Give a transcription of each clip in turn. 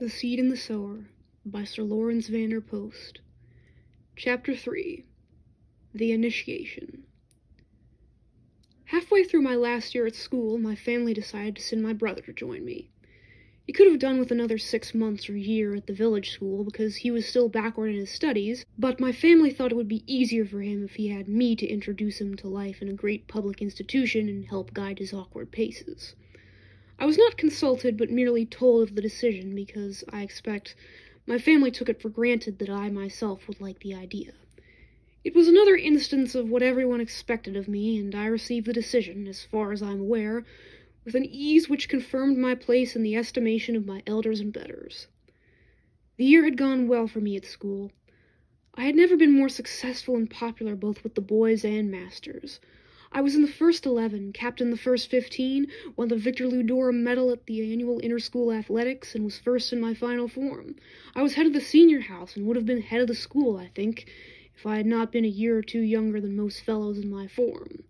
The Seed and the Sower by Sir Lawrence Vander Post. Chapter 3. The Initiation. Halfway through my last year at school, my family decided to send my brother to join me. He could have done with another 6 months or year at the village school because he was still backward in his studies, but my family thought it would be easier for him if he had me to introduce him to life in a great public institution and help guide his awkward paces. I was not consulted, but merely told of the decision because, I expect, my family took it for granted that I myself would like the idea. It was another instance of what everyone expected of me, and I received the decision, as far as I am aware, with an ease which confirmed my place in the estimation of my elders and betters. The year had gone well for me at school. I had never been more successful and popular both with the boys and masters. I was in the first 11, captained the first 15, won the Victor Ludorum medal at the annual inter-school athletics, and was first in my final form. I was head of the senior house, and would have been head of the school, I think, if I had not been a year or two younger than most fellows in my form.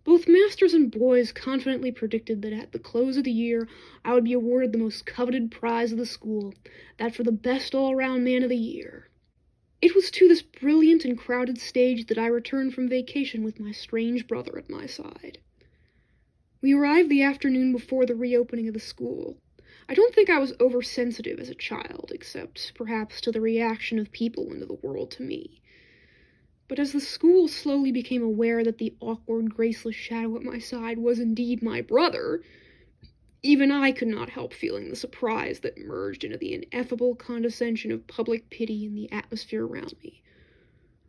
Both masters and boys confidently predicted that at the close of the year I would be awarded the most coveted prize of the school, that for the best all-round man of the year. It was to this brilliant and crowded stage that I returned from vacation with my strange brother at my side. We arrived the afternoon before the reopening of the school. I don't think I was oversensitive as a child, except perhaps to the reaction of people into the world to me. But as the school slowly became aware that the awkward, graceless shadow at my side was indeed my brother, even I could not help feeling the surprise that merged into the ineffable condescension of public pity in the atmosphere around me.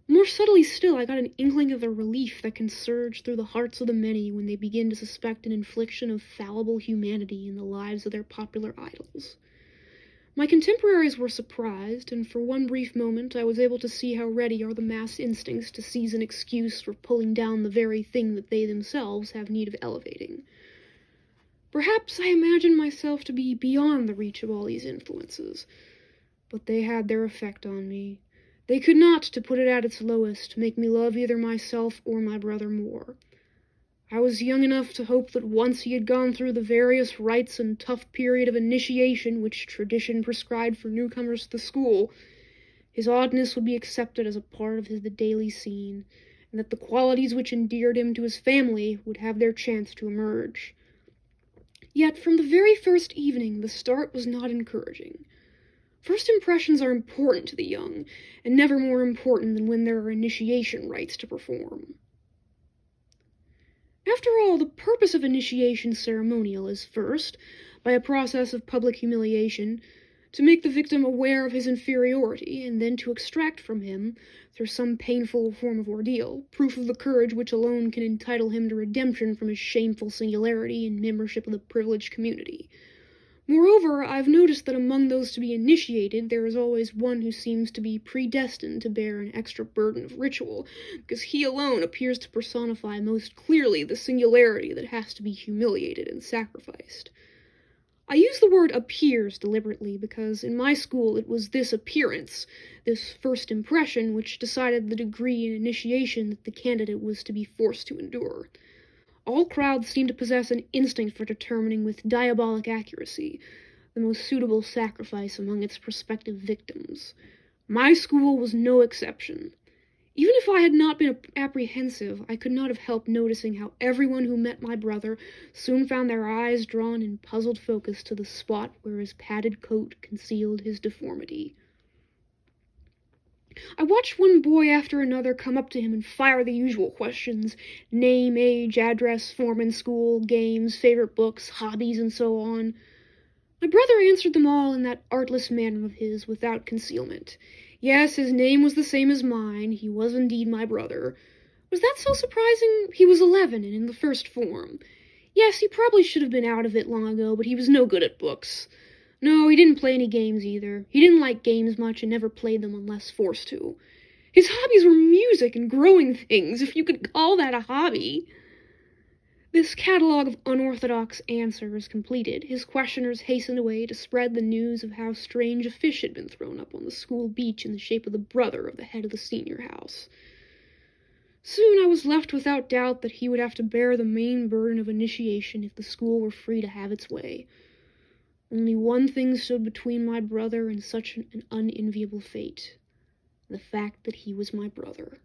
More subtly still, I got an inkling of the relief that can surge through the hearts of the many when they begin to suspect an infliction of fallible humanity in the lives of their popular idols. My contemporaries were surprised, and for one brief moment I was able to see how ready are the mass instincts to seize an excuse for pulling down the very thing that they themselves have need of elevating. Perhaps I imagined myself to be beyond the reach of all these influences, but they had their effect on me. They could not, to put it at its lowest, make me love either myself or my brother more. I was young enough to hope that once he had gone through the various rites and tough period of initiation which tradition prescribed for newcomers to the school, his oddness would be accepted as a part of the daily scene, and that the qualities which endeared him to his family would have their chance to emerge. Yet, from the very first evening, the start was not encouraging. First impressions are important to the young, and never more important than when there are initiation rites to perform. After all, the purpose of initiation ceremonial is first, by a process of public humiliation, to make the victim aware of his inferiority, and then to extract from him, through some painful form of ordeal, proof of the courage which alone can entitle him to redemption from his shameful singularity and membership of the privileged community. Moreover, I've noticed that among those to be initiated there is always one who seems to be predestined to bear an extra burden of ritual, because he alone appears to personify most clearly the singularity that has to be humiliated and sacrificed. I use the word appears deliberately because in my school it was this appearance, this first impression, which decided the degree in initiation that the candidate was to be forced to endure. All crowds seem to possess an instinct for determining with diabolic accuracy the most suitable sacrifice among its prospective victims. My school was no exception. Even if I had not been apprehensive, I could not have helped noticing how everyone who met my brother soon found their eyes drawn in puzzled focus to the spot where his padded coat concealed his deformity. I watched one boy after another come up to him and fire the usual questions: name, age, address, form in school, games, favorite books, hobbies, and so on. My brother answered them all in that artless manner of his, without concealment. Yes, his name was the same as mine. He was indeed my brother. Was that so surprising? He was 11 and in the first form. Yes, he probably should have been out of it long ago, but he was no good at books. No, he didn't play any games either. He didn't like games much and never played them unless forced to. His hobbies were music and growing things, if you could call that a hobby. This catalogue of unorthodox answers completed, his questioners hastened away to spread the news of how strange a fish had been thrown up on the school beach in the shape of the brother of the head of the senior house. Soon I was left without doubt that he would have to bear the main burden of initiation if the school were free to have its way. Only one thing stood between my brother and such an unenviable fate: the fact that he was my brother.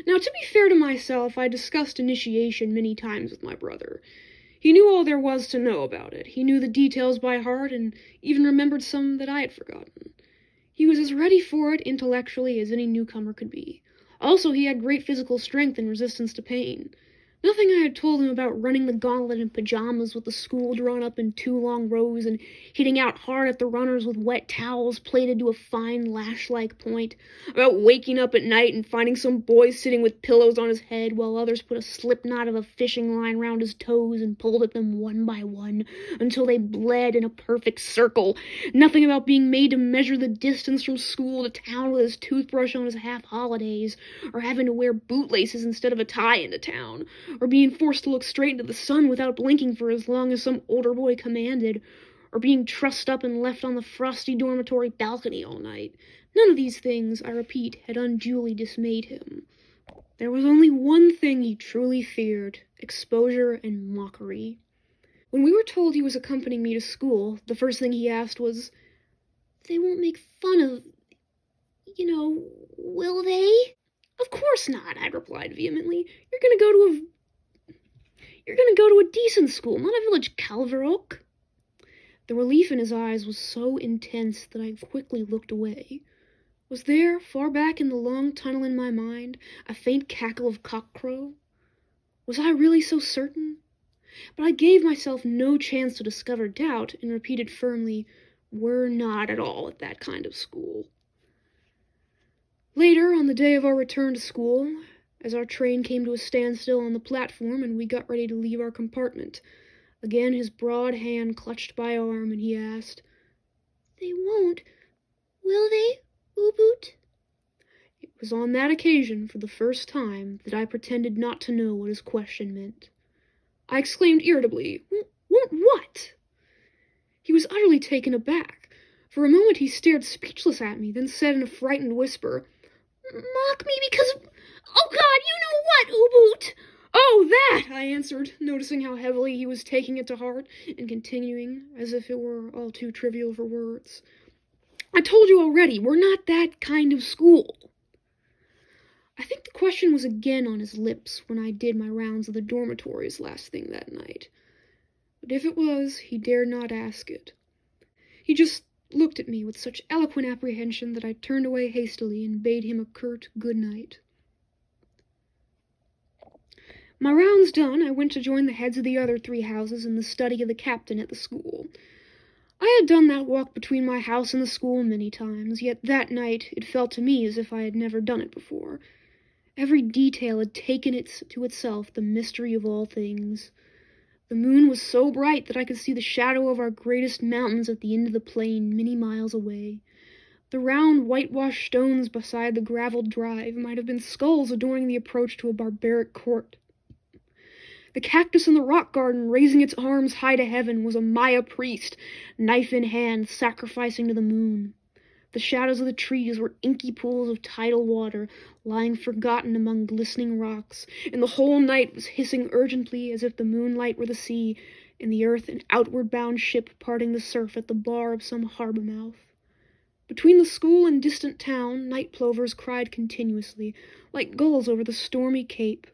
Now, to be fair to myself, I discussed initiation many times with my brother. He knew all there was to know about it. He knew the details by heart, and even remembered some that I had forgotten. He was as ready for it intellectually as any newcomer could be. Also, he had great physical strength and resistance to pain. Nothing I had told him about running the gauntlet in pajamas with the school drawn up in 2 long rows and hitting out hard at the runners with wet towels plaited to a fine lash-like point, about waking up at night and finding some boy sitting with pillows on his head while others put a slip knot of a fishing line round his toes and pulled at them one by one until they bled in a perfect circle. Nothing about being made to measure the distance from school to town with his toothbrush on his half-holidays, or having to wear bootlaces instead of a tie into town, or being forced to look straight into the sun without blinking for as long as some older boy commanded, or being trussed up and left on the frosty dormitory balcony all night. None of these things, I repeat, had unduly dismayed him. There was only one thing he truly feared: exposure and mockery. When we were told he was accompanying me to school, the first thing he asked was, "They won't make fun of, will they?" "Of course not," I replied vehemently. You're gonna go to a decent school, not a village calvarook." The relief in his eyes was so intense that I quickly looked away. Was there, far back in the long tunnel in my mind, a faint cackle of cockcrow? Was I really so certain? But I gave myself no chance to discover doubt, and repeated firmly, "We're not at all at that kind of school." Later, on the day of our return to school, as our train came to a standstill on the platform and we got ready to leave our compartment, again his broad hand clutched my arm, and he asked, "They won't, will they, Uboot?" It was on that occasion, for the first time, that I pretended not to know what his question meant. I exclaimed irritably, "Won't what?" He was utterly taken aback. For a moment he stared speechless at me, then said in a frightened whisper, "Mock me because of... Oh, God, you know what, Uboot?" "Oh, that!" I answered, noticing how heavily he was taking it to heart, and continuing, as if it were all too trivial for words. "I told you already, we're not that kind of school." I think the question was again on his lips when I did my rounds of the dormitories last thing that night. But if it was, he dared not ask it. He just looked at me with such eloquent apprehension that I turned away hastily and bade him a curt good night. My rounds done, I went to join the heads of the other 3 houses in the study of the captain at the school. I had done that walk between my house and the school many times, yet that night it felt to me as if I had never done it before. Every detail had taken to itself the mystery of all things. The moon was so bright that I could see the shadow of our greatest mountains at the end of the plain many miles away. The round, whitewashed stones beside the gravelled drive might have been skulls adorning the approach to a barbaric court. The cactus in the rock garden, raising its arms high to heaven, was a Maya priest, knife in hand, sacrificing to the moon. The shadows of the trees were inky pools of tidal water, lying forgotten among glistening rocks, and the whole night was hissing urgently as if the moonlight were the sea, and the earth an outward-bound ship parting the surf at the bar of some harbour mouth. Between the school and distant town, night plovers cried continuously, like gulls over the stormy cape.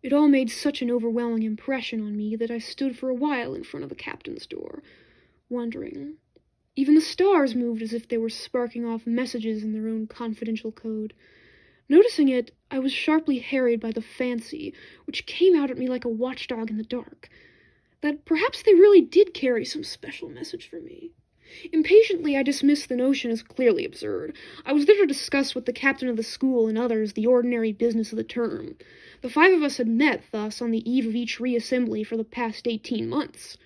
It all made such an overwhelming impression on me that I stood for a while in front of the captain's door, wondering. Even the stars moved as if they were sparking off messages in their own confidential code. Noticing it, I was sharply harried by the fancy, which came out at me like a watchdog in the dark, that perhaps they really did carry some special message for me. Impatiently, I dismissed the notion as clearly absurd. I was there to discuss with the captain of the school and others the ordinary business of the term. The 5 of us had met, thus, on the eve of each reassembly for the past 18 months.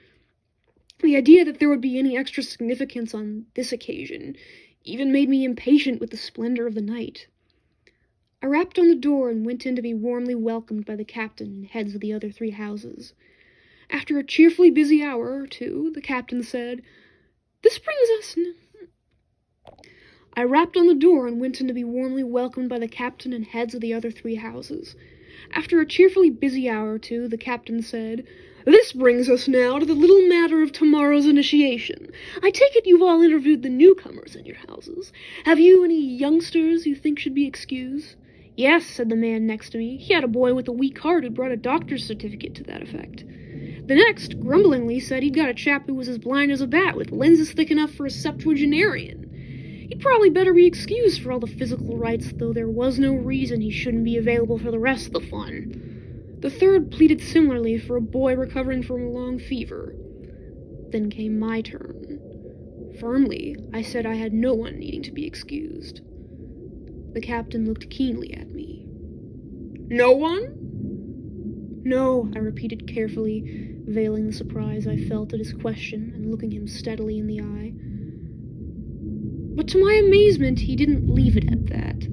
The idea that there would be any extra significance on this occasion even made me impatient with the splendor of the night. I rapped on the door and went in to be warmly welcomed by the captain and heads of the other 3 houses. After a cheerfully busy hour or 2, the captain said, "This brings us..." I rapped on the door and went in to be warmly welcomed by the captain and heads of the other 3 houses. After a cheerfully busy hour or 2, the captain said, This brings us now to the little matter of tomorrow's initiation. I take it you've all interviewed the newcomers in your houses. Have you any youngsters you think should be excused?" "Yes," said the man next to me. "He had a boy with a weak heart who brought a doctor's certificate to that effect." The next, grumblingly, said he'd got a chap who was as blind as a bat, with lenses thick enough for a septuagenarian. He'd probably better be excused for all the physical rights, though there was no reason he shouldn't be available for the rest of the fun. The third pleaded similarly for a boy recovering from a long fever. Then came my turn. Firmly, I said I had no one needing to be excused. The captain looked keenly at me. "No one?" "No," I repeated carefully, veiling the surprise I felt at his question and looking him steadily in the eye. But to my amazement, he didn't leave it at that.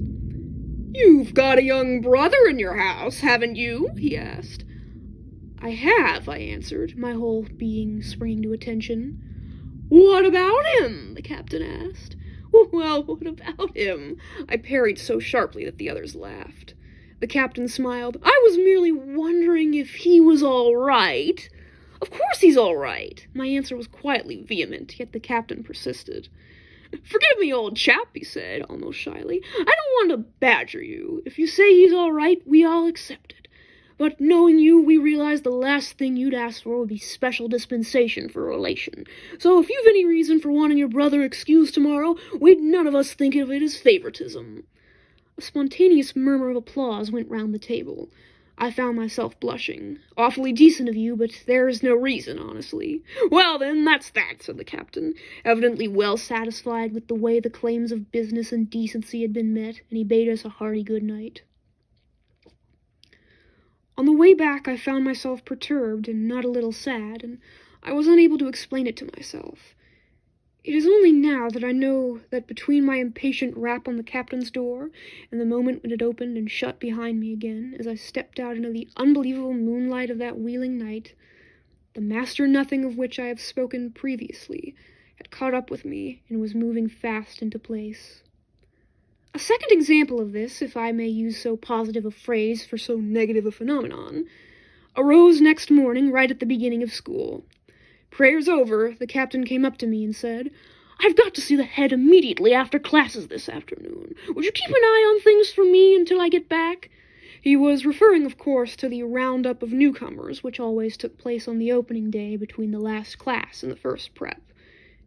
"You've got a young brother in your house, haven't you?" he asked. "I have," I answered, my whole being springing to attention. "What about him?" the captain asked. "Well, what about him?" I parried so sharply that the others laughed. The captain smiled. "I was merely wondering if he was all right." "Of course he's all right." My answer was quietly vehement, yet the captain persisted. "Forgive me, old chap," he said, almost shyly. "I don't want to badger you. If you say he's all right, we all accept it. But knowing you, we realize the last thing you'd ask for would be special dispensation for a relation. So if you've any reason for wanting your brother excused tomorrow, we'd none of us think of it as favoritism." A spontaneous murmur of applause went round the table. I found myself blushing. "Awfully decent of you, but there is no reason, honestly." "Well, then, that's that," said the captain, evidently well satisfied with the way the claims of business and decency had been met, and he bade us a hearty good night. On the way back, I found myself perturbed and not a little sad, and I was unable to explain it to myself. It is only now that I know that between my impatient rap on the captain's door and the moment when it opened and shut behind me again, as I stepped out into the unbelievable moonlight of that wheeling night, the master nothing of which I have spoken previously had caught up with me and was moving fast into place. A second example of this, if I may use so positive a phrase for so negative a phenomenon, arose next morning right at the beginning of school. Prayers over, the captain came up to me and said, "I've got to see the head immediately after classes this afternoon. Would you keep an eye on things for me until I get back?" He was referring, of course, to the roundup of newcomers, which always took place on the opening day between the last class and the first prep.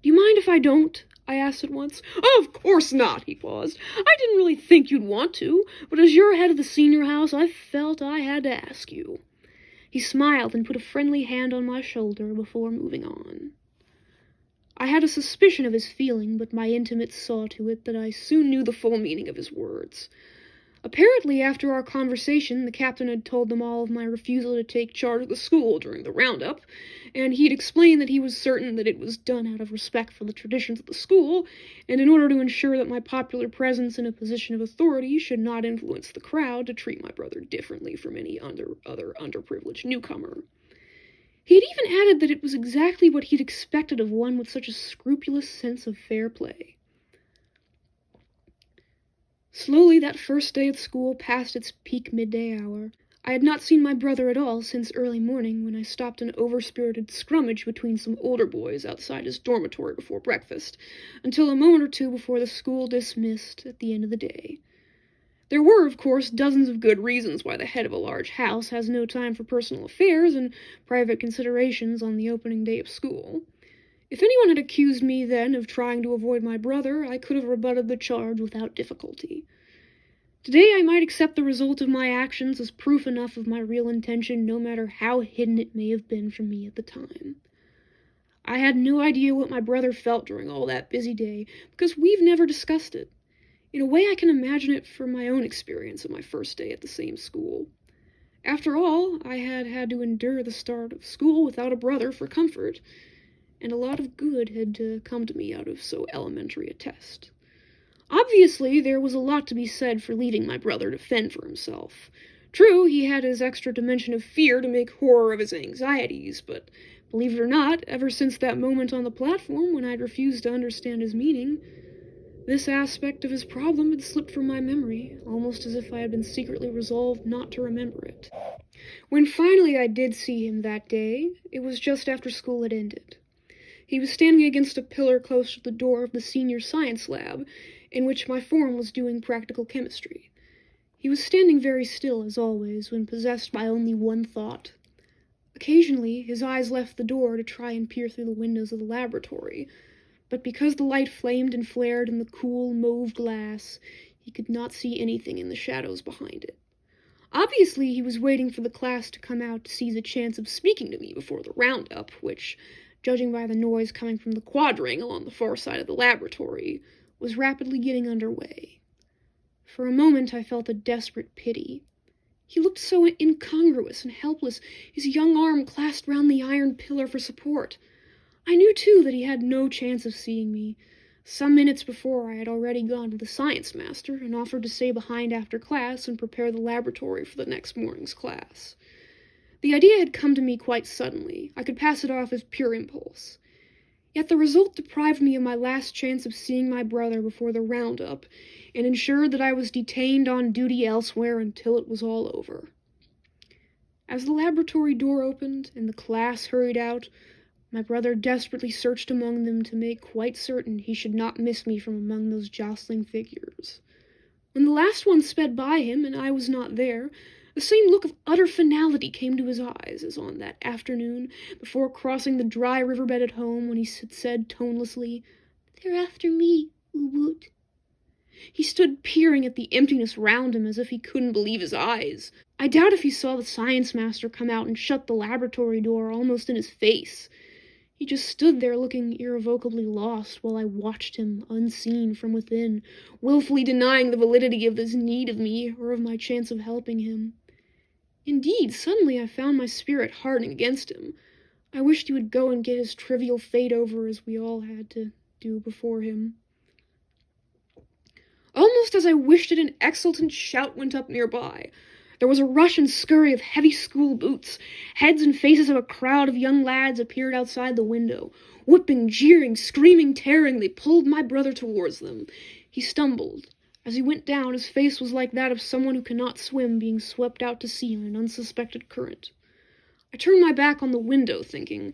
"Do you mind if I don't?" I asked at once. "Of course not," he paused. "I didn't really think you'd want to, but as you're head of the senior house, I felt I had to ask you." He smiled and put a friendly hand on my shoulder before moving on. I had a suspicion of his feeling, but my intimates saw to it that I soon knew the full meaning of his words. Apparently, after our conversation, the captain had told them all of my refusal to take charge of the school during the roundup, and he'd explained that he was certain that it was done out of respect for the traditions of the school, and in order to ensure that my popular presence in a position of authority should not influence the crowd to treat my brother differently from any other underprivileged newcomer. He had even added that it was exactly what he'd expected of one with such a scrupulous sense of fair play. Slowly that first day at school passed its peak midday hour. I had not seen my brother at all since early morning, when I stopped an over-spirited scrummage between some older boys outside his dormitory before breakfast, until a moment or two before the school dismissed at the end of the day. There were, of course, dozens of good reasons why the head of a large house has no time for personal affairs and private considerations on the opening day of school. If anyone had accused me then of trying to avoid my brother, I could have rebutted the charge without difficulty. Today I might accept the result of my actions as proof enough of my real intention, no matter how hidden it may have been from me at the time. I had no idea what my brother felt during all that busy day, because we've never discussed it. In a way, I can imagine it from my own experience of my first day at the same school. After all, I had had to endure the start of school without a brother for comfort, and a lot of good had come to me out of so elementary a test. Obviously, there was a lot to be said for leaving my brother to fend for himself. True, he had his extra dimension of fear to make horror of his anxieties, but, believe it or not, ever since that moment on the platform when I'd refused to understand his meaning, this aspect of his problem had slipped from my memory, almost as if I had been secretly resolved not to remember it. When finally I did see him that day, it was just after school had ended. He was standing against a pillar close to the door of the senior science lab, in which my form was doing practical chemistry. He was standing very still, as always, when possessed by only one thought. Occasionally, his eyes left the door to try and peer through the windows of the laboratory, but because the light flamed and flared in the cool, mauve glass, he could not see anything in the shadows behind it. Obviously, he was waiting for the class to come out to seize a chance of speaking to me before the roundup, which, judging by the noise coming from the quadrangle on the far side of the laboratory, was rapidly getting underway. For a moment I felt a desperate pity. He looked so incongruous and helpless, his young arm clasped round the iron pillar for support. I knew, too, that he had no chance of seeing me. Some minutes before, I had already gone to the science master and offered to stay behind after class and prepare the laboratory for the next morning's class. The idea had come to me quite suddenly. I could pass it off as pure impulse. Yet the result deprived me of my last chance of seeing my brother before the roundup, and ensured that I was detained on duty elsewhere until it was all over. As the laboratory door opened and the class hurried out, my brother desperately searched among them to make quite certain he should not miss me from among those jostling figures. When the last one sped by him and I was not there, the same look of utter finality came to his eyes as on that afternoon before crossing the dry riverbed at home when he had said tonelessly, "They're after me, Uwoot." He stood peering at the emptiness round him as if he couldn't believe his eyes. I doubt if he saw the science master come out and shut the laboratory door almost in his face. He just stood there looking irrevocably lost while I watched him, unseen, from within, willfully denying the validity of his need of me or of my chance of helping him. Indeed, suddenly I found my spirit hardening against him. I wished he would go and get his trivial fate over as we all had to do before him. Almost as I wished it, an exultant shout went up nearby. There was a rush and scurry of heavy school boots. Heads and faces of a crowd of young lads appeared outside the window. Whooping, jeering, screaming, tearing, they pulled my brother towards them. He stumbled. As he went down, his face was like that of someone who cannot swim being swept out to sea on an unsuspected current. I turned my back on the window, thinking,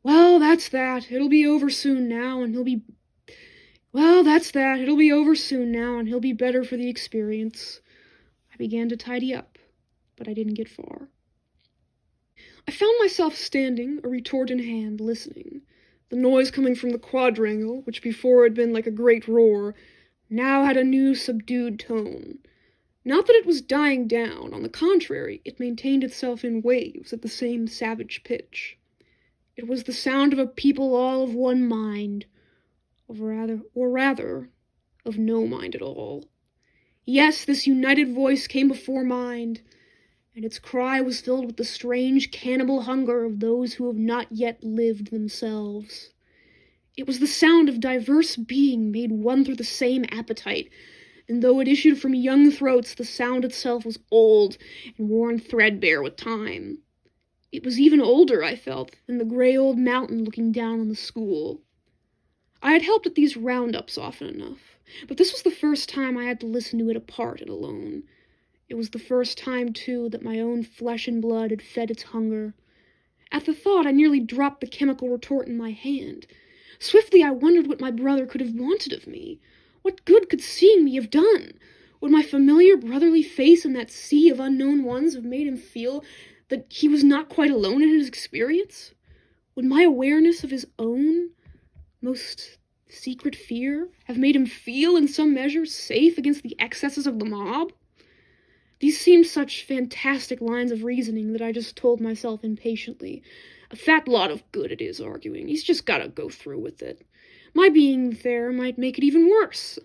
"Well, that's that. It'll be over soon now, and he'll be better for the experience." I began to tidy up, but I didn't get far. I found myself standing, a retort in hand, listening. The noise coming from the quadrangle, which before had been like a great roar, now had a new subdued tone. Not that it was dying down, on the contrary, it maintained itself in waves at the same savage pitch. It was the sound of a people all of one mind, of no mind at all. Yes, this united voice came before mind, and its cry was filled with the strange cannibal hunger of those who have not yet lived themselves. It was the sound of diverse being made one through the same appetite, and though it issued from young throats, the sound itself was old and worn threadbare with time. It was even older, I felt, than the gray old mountain looking down on the school. I had helped at these roundups often enough, but this was the first time I had to listen to it apart and alone. It was the first time, too, that my own flesh and blood had fed its hunger. At the thought, I nearly dropped the chemical retort in my hand. Swiftly, I wondered what my brother could have wanted of me. What good could seeing me have done? Would my familiar brotherly face in that sea of unknown ones have made him feel that he was not quite alone in his experience? Would my awareness of his own most secret fear have made him feel, in some measure, safe against the excesses of the mob? These seemed such fantastic lines of reasoning that I just told myself impatiently, "A fat lot of good it is arguing. He's just gotta go through with it. My being there might make it even worse."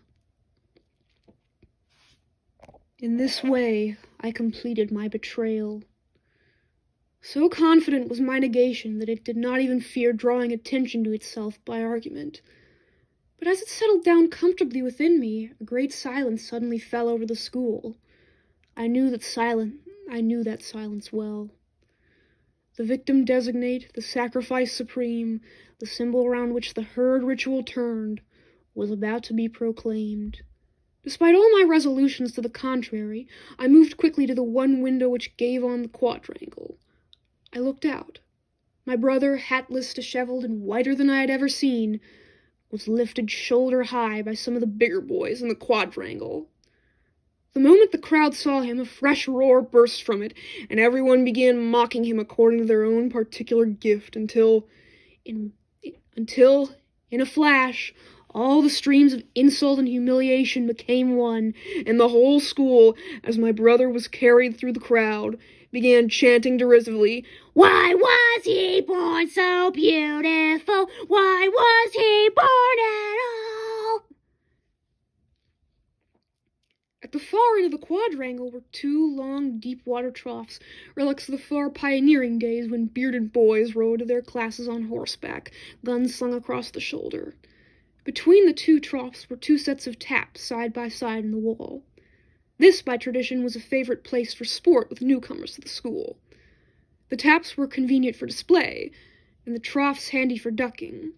In this way, I completed my betrayal. So confident was my negation that it did not even fear drawing attention to itself by argument. But as it settled down comfortably within me, a great silence suddenly fell over the school. I knew that silence well. The victim designate, the sacrifice supreme, the symbol around which the herd ritual turned, was about to be proclaimed. Despite all my resolutions to the contrary, I moved quickly to the one window which gave on the quadrangle. I looked out. My brother, hatless, disheveled, and whiter than I had ever seen, was lifted shoulder-high by some of the bigger boys in the quadrangle. The moment the crowd saw him, a fresh roar burst from it, and everyone began mocking him according to their own particular gift, until, in a flash, all the streams of insult and humiliation became one, and the whole school, as my brother was carried through the crowd, began chanting derisively, "Why was he born so beautiful? Why was he born at all?" At the far end of the quadrangle were two long, deep water troughs, relics of the far pioneering days when bearded boys rode to their classes on horseback, guns slung across the shoulder. Between the two troughs were two sets of taps, side by side in the wall. This, by tradition, was a favorite place for sport with newcomers to the school. The taps were convenient for display, and the troughs handy for ducking.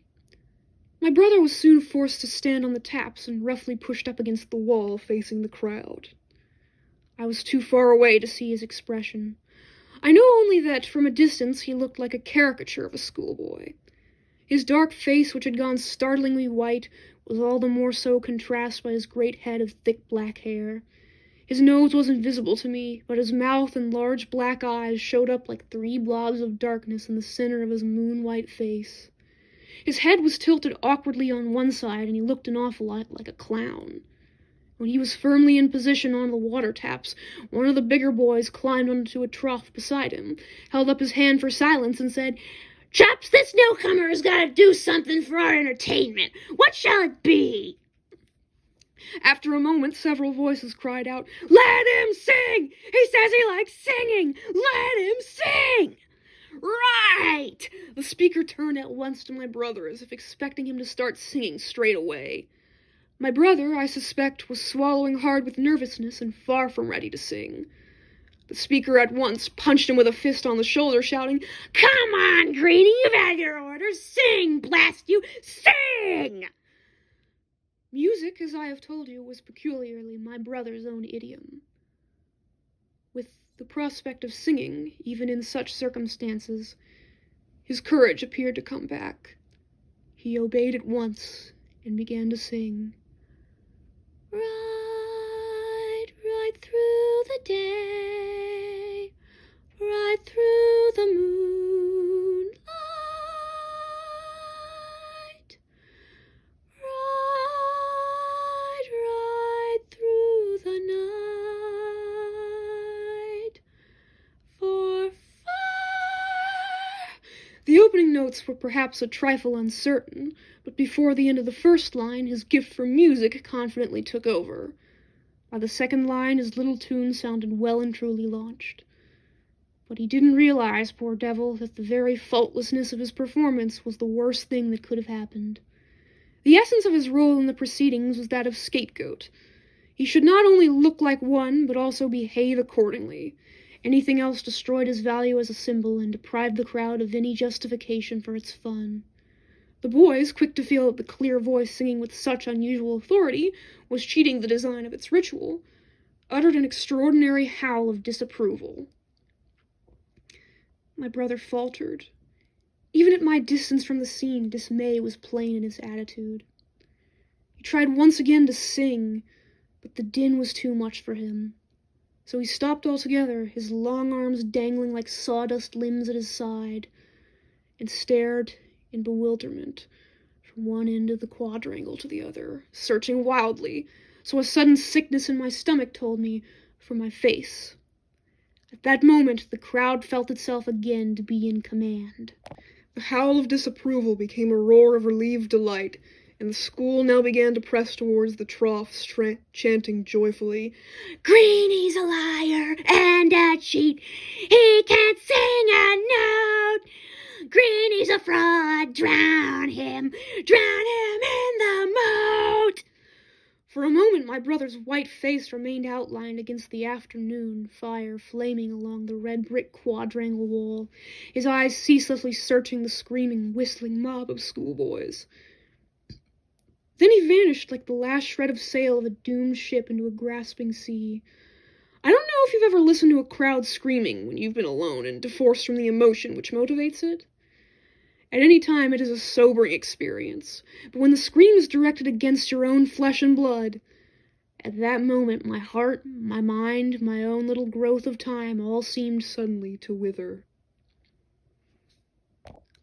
My brother was soon forced to stand on the taps and roughly pushed up against the wall facing the crowd. I was too far away to see his expression. I know only that, from a distance, he looked like a caricature of a schoolboy. His dark face, which had gone startlingly white, was all the more so contrasted by his great head of thick black hair. His nose wasn't visible to me, but his mouth and large black eyes showed up like three blobs of darkness in the center of his moon-white face. His head was tilted awkwardly on one side, and he looked an awful lot like a clown. When he was firmly in position on the water taps, one of the bigger boys climbed onto a trough beside him, held up his hand for silence, and said, "Chaps, this newcomer has got to do something for our entertainment. What shall it be?" After a moment, several voices cried out, "Let him sing! He says he likes singing! Let him sing!" "Right!" The speaker turned at once to my brother, as if expecting him to start singing straight away. My brother, I suspect, was swallowing hard with nervousness and far from ready to sing. The speaker at once punched him with a fist on the shoulder, shouting, "Come on, Greenie, you've had your orders. Sing, blast you, sing!" Music, as I have told you, was peculiarly my brother's own idiom. With the prospect of singing, even in such circumstances, his courage appeared to come back. He obeyed at once and began to sing. "Right, right through the day, right through the moonlight, right, right through the night, for far." The opening notes were perhaps a trifle uncertain, but before the end of the first line, his gift for music confidently took over. By the second line, his little tune sounded well and truly launched. But he didn't realize, poor devil, that the very faultlessness of his performance was the worst thing that could have happened. The essence of his role in the proceedings was that of scapegoat. He should not only look like one, but also behave accordingly. Anything else destroyed his value as a symbol and deprived the crowd of any justification for its fun. The boys, quick to feel that the clear voice singing with such unusual authority was cheating the design of its ritual, uttered an extraordinary howl of disapproval. My brother faltered. Even at my distance from the scene, dismay was plain in his attitude. He tried once again to sing, but the din was too much for him. So he stopped altogether, his long arms dangling like sawdust limbs at his side, and stared in bewilderment from one end of the quadrangle to the other, searching wildly, so a sudden sickness in my stomach told me, for my face. At that moment, the crowd felt itself again to be in command. The howl of disapproval became a roar of relieved delight, and the school now began to press towards the troughs, chanting joyfully, "Greenie's a liar and a cheat. He can't sing a note. Greenie's a fraud. Drown him in the moat." For a moment my brother's white face remained outlined against the afternoon fire flaming along the red brick quadrangle wall, his eyes ceaselessly searching the screaming, whistling mob of schoolboys. Then he he vanished like the last shred of sail of a doomed ship into a grasping sea. I don't know if you've ever listened to a crowd screaming when you've been alone and divorced from the emotion which motivates it. At any time, it is a sobering experience, but when the scream is directed against your own flesh and blood, at that moment my heart, my mind, my own little growth of time all seemed suddenly to wither.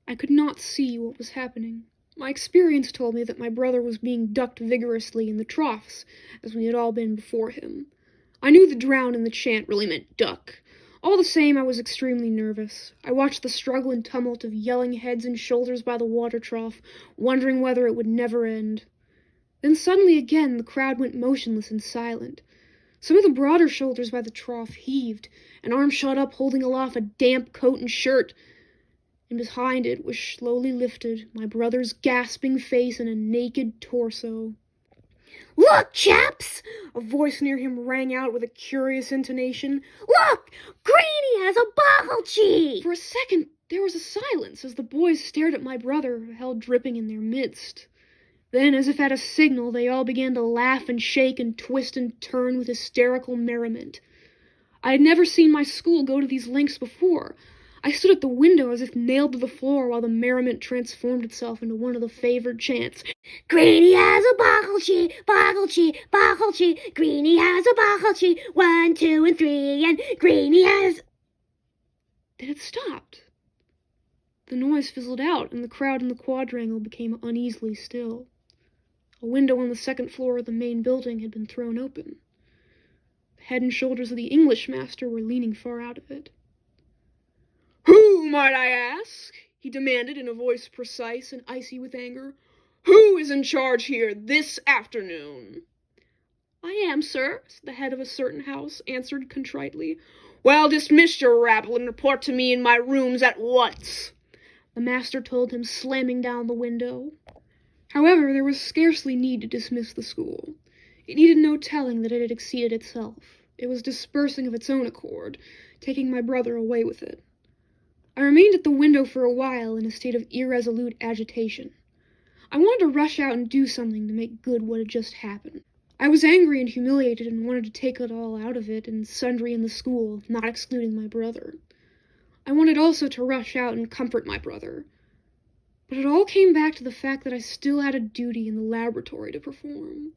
I could not see what was happening. My experience told me that my brother was being ducked vigorously in the troughs, as we had all been before him. I knew the drown in the chant really meant duck. All the same, I was extremely nervous. I watched the struggle and tumult of yelling heads and shoulders by the water trough, wondering whether it would never end. Then suddenly again the crowd went motionless and silent. Some of the broader shoulders by the trough heaved, an arm shot up holding aloft a damp coat and shirt, and behind it was slowly lifted my brother's gasping face and a naked torso. "Look, chaps!" a voice near him rang out with a curious intonation. "Look! Greenie has a bottle-chee!" For a second there was a silence as the boys stared at my brother, held dripping in their midst. Then, as if at a signal, they all began to laugh and shake and twist and turn with hysterical merriment. I had never seen my school go to these lengths before. I stood at the window as if nailed to the floor while the merriment transformed itself into one of the favored chants. "Greenie has a bottle-chee, bottle-chee, bottle-chee. Greenie has a bottle-chee, 1, 2, and 3, and Greenie has..." Then it stopped. The noise fizzled out, and the crowd in the quadrangle became uneasily still. A window on the second floor of the main building had been thrown open. The head and shoulders of the English master were leaning far out of it. "Who, might I ask?" he demanded in a voice precise and icy with anger. "Who is in charge here this afternoon?" "I am, sir," the head of a certain house answered contritely. "Well, dismiss your rabble and report to me in my rooms at once," the master told him, slamming down the window. However, there was scarcely need to dismiss the school. It needed no telling that it had exceeded itself. It was dispersing of its own accord, taking my brother away with it. I remained at the window for a while in a state of irresolute agitation. I wanted to rush out and do something to make good what had just happened. I was angry and humiliated and wanted to take it all out of it and sundry in the school, not excluding my brother. I wanted also to rush out and comfort my brother. But it all came back to the fact that I still had a duty in the laboratory to perform.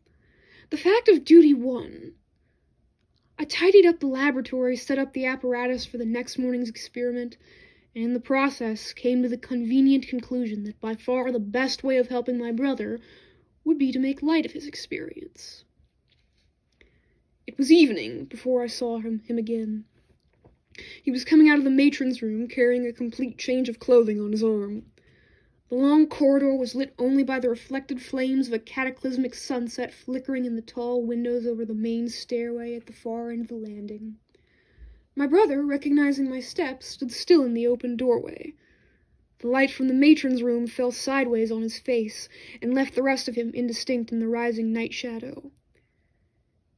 The fact of duty won. I tidied up the laboratory, set up the apparatus for the next morning's experiment, and in the process came to the convenient conclusion that by far the best way of helping my brother would be to make light of his experience. It was evening before I saw him again. He was coming out of the matron's room carrying a complete change of clothing on his arm. The long corridor was lit only by the reflected flames of a cataclysmic sunset flickering in the tall windows over the main stairway at the far end of the landing. My brother, recognizing my steps, stood still in the open doorway. The light from the matron's room fell sideways on his face, and left the rest of him indistinct in the rising night shadow.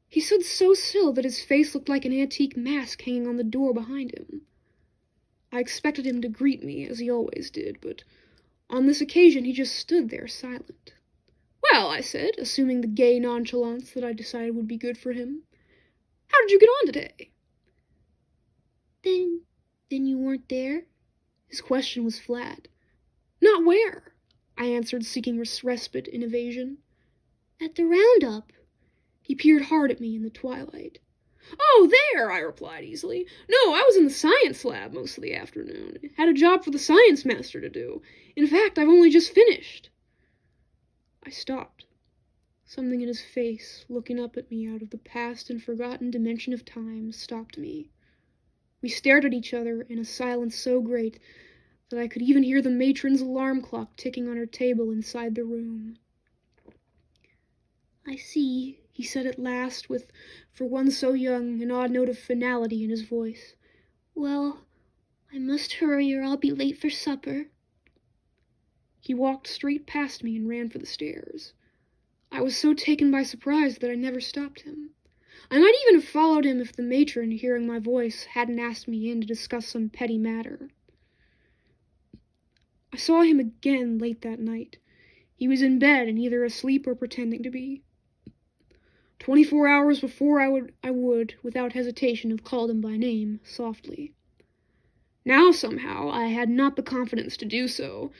He stood so still that his face looked like an antique mask hanging on the door behind him. I expected him to greet me, as he always did, but on this occasion he just stood there silent. "Well," I said, assuming the gay nonchalance that I decided would be good for him, "how did you get on today?" Then you weren't there?" His question was flat. "Not where?" I answered, seeking respite in evasion. "At the roundup." He peered hard at me in the twilight. "Oh, there," I replied easily. "No, I was in the science lab most of the afternoon. Had a job for the science master to do. In fact, I've only just finished." I stopped. Something in his face, looking up at me out of the past and forgotten dimension of time, stopped me. We stared at each other in a silence so great that I could even hear the matron's alarm clock ticking on her table inside the room. "I see," he said at last, with, for one so young, an odd note of finality in his voice. "Well, I must hurry or I'll be late for supper." He walked straight past me and ran for the stairs. I was so taken by surprise that I never stopped him. I might even have followed him if the matron, hearing my voice, hadn't asked me in to discuss some petty matter. I saw him again late that night. He was in bed and either asleep or pretending to be. 24 hours before I would, without hesitation, have called him by name, softly. Now, somehow, I had not the confidence to do so,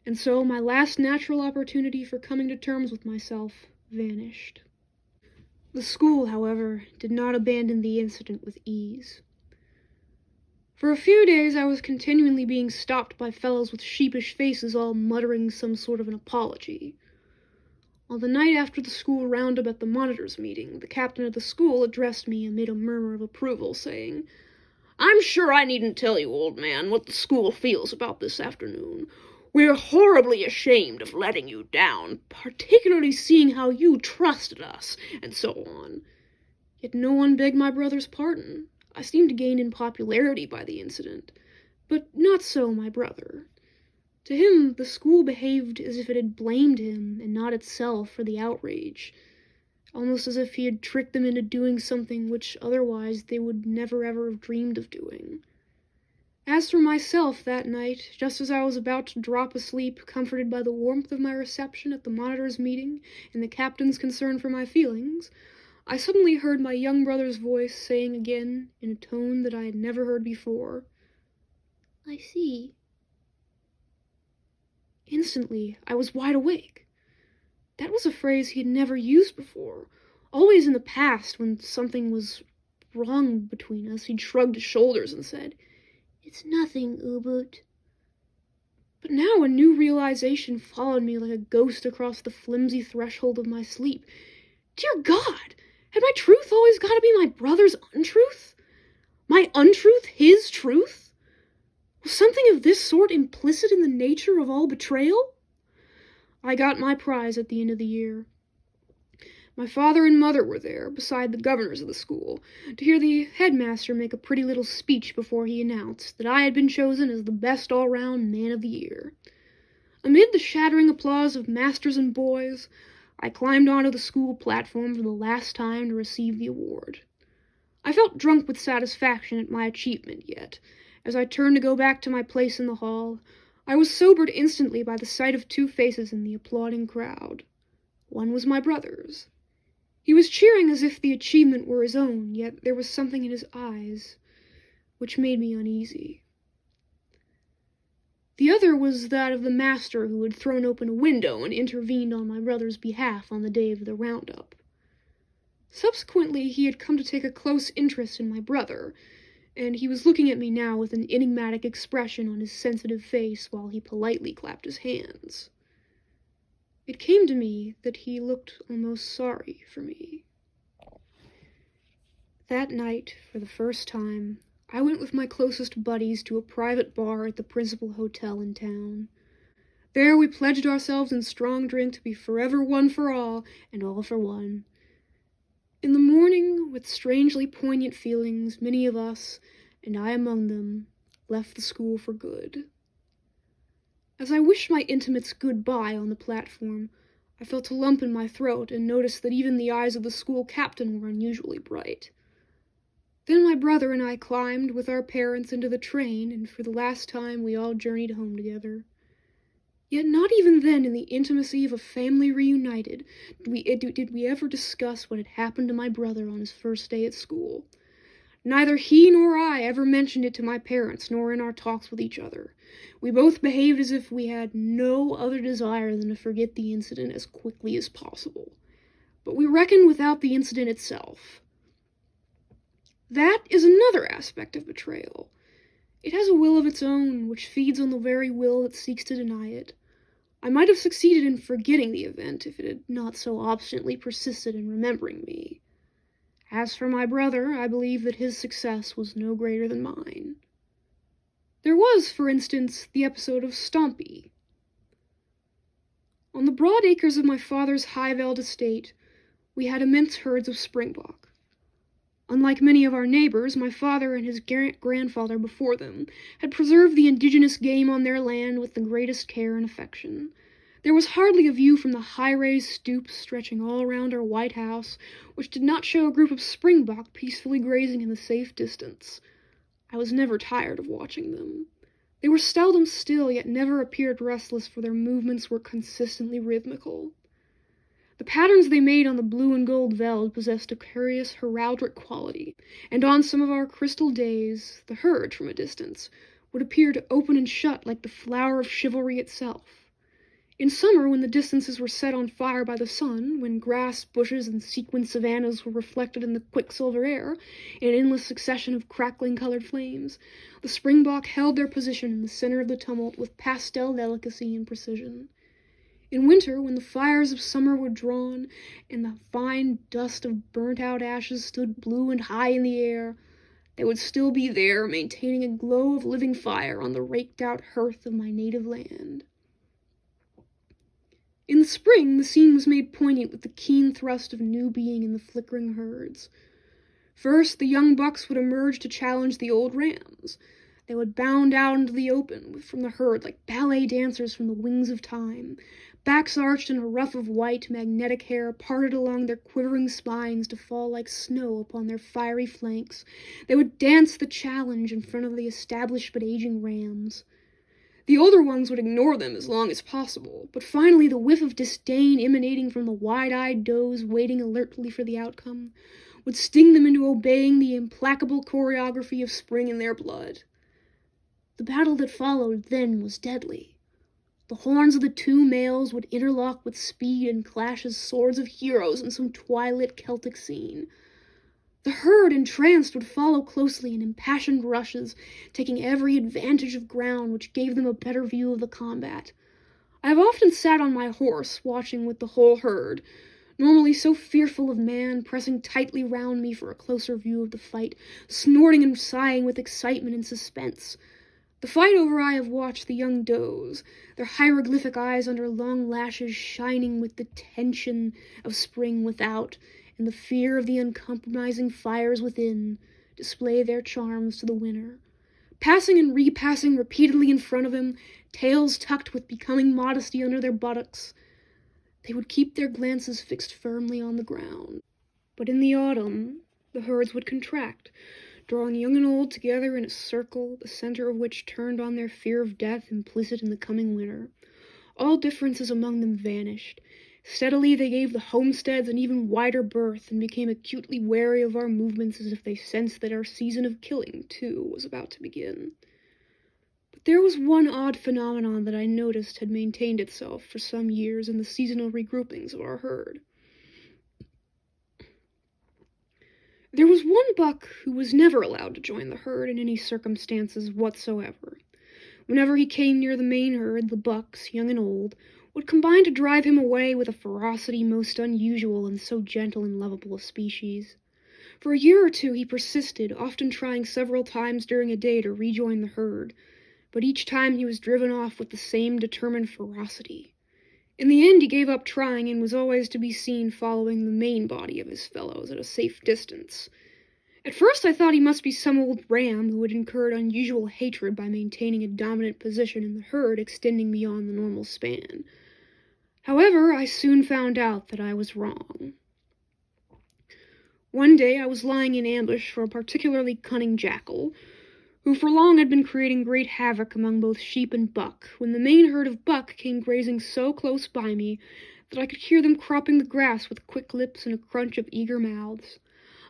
and so my last natural opportunity for coming to terms with myself vanished. The school, however, did not abandon the incident with ease. For a few days I was continually being stopped by fellows with sheepish faces all muttering some sort of an apology. On the night after the school roundup at the monitors' meeting, the captain of the school addressed me amid a murmur of approval, saying, "I'm sure I needn't tell you, old man, what the school feels about this afternoon. We're horribly ashamed of letting you down, particularly seeing how you trusted us, and so on." Yet no one begged my brother's pardon. I seemed to gain in popularity by the incident, but not so my brother. To him, the school behaved as if it had blamed him, and not itself, for the outrage, almost as if he had tricked them into doing something which otherwise they would never ever have dreamed of doing. As for myself, that night, just as I was about to drop asleep, comforted by the warmth of my reception at the monitors' meeting and the captain's concern for my feelings, I suddenly heard my young brother's voice saying again, in a tone that I had never heard before, "I see." Instantly, I was wide awake. That was a phrase he had never used before. Always in the past, when something was wrong between us, he'd shrugged his shoulders and said, "It's nothing, U-boot." But now a new realization followed me like a ghost across the flimsy threshold of my sleep. Dear God! Had my truth always got to be my brother's untruth? My untruth his truth? Was something of this sort implicit in the nature of all betrayal? I got my prize at the end of the year. My father and mother were there, beside the governors of the school, to hear the headmaster make a pretty little speech before he announced that I had been chosen as the best all-round man of the year. Amid the shattering applause of masters and boys, I climbed onto the school platform for the last time to receive the award. I felt drunk with satisfaction at my achievement, yet, as I turned to go back to my place in the hall, I was sobered instantly by the sight of two faces in the applauding crowd. One was my brother's. He was cheering as if the achievement were his own, yet there was something in his eyes which made me uneasy. The other was that of the master who had thrown open a window and intervened on my brother's behalf on the day of the roundup. Subsequently, he had come to take a close interest in my brother, and he was looking at me now with an enigmatic expression on his sensitive face while he politely clapped his hands. It came to me that he looked almost sorry for me. That night, for the first time, I went with my closest buddies to a private bar at the principal hotel in town. There we pledged ourselves in strong drink to be forever one for all, and all for one. In the morning, with strangely poignant feelings, many of us, and I among them, left the school for good. As I wished my intimates goodbye on the platform, I felt a lump in my throat and noticed that even the eyes of the school captain were unusually bright. Then my brother and I climbed, with our parents, into the train, and for the last time we all journeyed home together. Yet not even then, in the intimacy of a family reunited, did we ever discuss what had happened to my brother on his first day at school. Neither he nor I ever mentioned it to my parents, nor in our talks with each other. We both behaved as if we had no other desire than to forget the incident as quickly as possible. But we reckoned without the incident itself. That is another aspect of betrayal. It has a will of its own, which feeds on the very will that seeks to deny it. I might have succeeded in forgetting the event if it had not so obstinately persisted in remembering me. As for my brother, I believe that his success was no greater than mine. There was, for instance, the episode of Stompy. On the broad acres of my father's high-veld estate, we had immense herds of springbok. Unlike many of our neighbors, my father and his grandfather before them had preserved the indigenous game on their land with the greatest care and affection. There was hardly a view from the high-raised stoops stretching all around our white house which did not show a group of springbok peacefully grazing in the safe distance. I was never tired of watching them. They were seldom still, yet never appeared restless, for their movements were consistently rhythmical. The patterns they made on the blue and gold veld possessed a curious heraldic quality, and on some of our crystal days, the herd, from a distance, would appear to open and shut like the flower of chivalry itself. In summer, when the distances were set on fire by the sun, when grass, bushes, and sequined savannas were reflected in the quicksilver air, in an endless succession of crackling colored flames, the springbok held their position in the center of the tumult with pastel delicacy and precision. In winter, when the fires of summer were drawn, and the fine dust of burnt-out ashes stood blue and high in the air, they would still be there, maintaining a glow of living fire on the raked-out hearth of my native land. In the spring, the scene was made poignant with the keen thrust of new being in the flickering herds. First, the young bucks would emerge to challenge the old rams. They would bound out into the open from the herd like ballet dancers from the wings of time, backs arched and a ruff of white, magnetic hair parted along their quivering spines to fall like snow upon their fiery flanks. They would dance the challenge in front of the established but aging rams. The older ones would ignore them as long as possible, but finally the whiff of disdain emanating from the wide-eyed does waiting alertly for the outcome would sting them into obeying the implacable choreography of spring in their blood. The battle that followed then was deadly. The horns of the two males would interlock with speed and clash as swords of heroes in some twilit Celtic scene. The herd, entranced, would follow closely in impassioned rushes, taking every advantage of ground which gave them a better view of the combat. I have often sat on my horse, watching with the whole herd, normally so fearful of man, pressing tightly round me for a closer view of the fight, snorting and sighing with excitement and suspense. The fight over I have watched the young does, their hieroglyphic eyes under long lashes shining with the tension of spring without, and the fear of the uncompromising fires within, display their charms to the winner. Passing and repassing repeatedly in front of him, tails tucked with becoming modesty under their buttocks, they would keep their glances fixed firmly on the ground. But in the autumn, the herds would contract, drawing young and old together in a circle, the center of which turned on their fear of death implicit in the coming winter. All differences among them vanished. Steadily they gave the homesteads an even wider berth, and became acutely wary of our movements as if they sensed that our season of killing, too, was about to begin. But there was one odd phenomenon that I noticed had maintained itself for some years in the seasonal regroupings of our herd. There was one buck who was never allowed to join the herd in any circumstances whatsoever. Whenever he came near the main herd, the bucks, young and old, would combine to drive him away with a ferocity most unusual in so gentle and lovable a species. For a year or two he persisted, often trying several times during a day to rejoin the herd, but each time he was driven off with the same determined ferocity. In the end he gave up trying and was always to be seen following the main body of his fellows at a safe distance. At first I thought he must be some old ram who had incurred unusual hatred by maintaining a dominant position in the herd extending beyond the normal span. However, I soon found out that I was wrong. One day I was lying in ambush for a particularly cunning jackal, who for long had been creating great havoc among both sheep and buck, when the main herd of buck came grazing so close by me that I could hear them cropping the grass with quick lips and a crunch of eager mouths.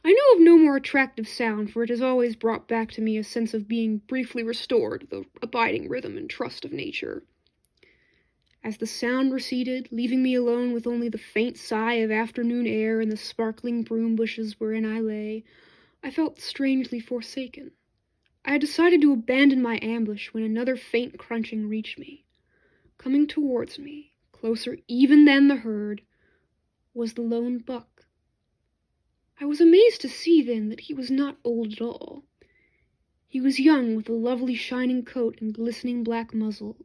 I know of no more attractive sound, for it has always brought back to me a sense of being briefly restored to the abiding rhythm and trust of nature. As the sound receded, leaving me alone with only the faint sigh of afternoon air and the sparkling broom bushes wherein I lay, I felt strangely forsaken. I had decided to abandon my ambush when another faint crunching reached me. Coming towards me, closer even than the herd, was the lone buck. I was amazed to see then that he was not old at all. He was young, with a lovely shining coat and glistening black muzzle.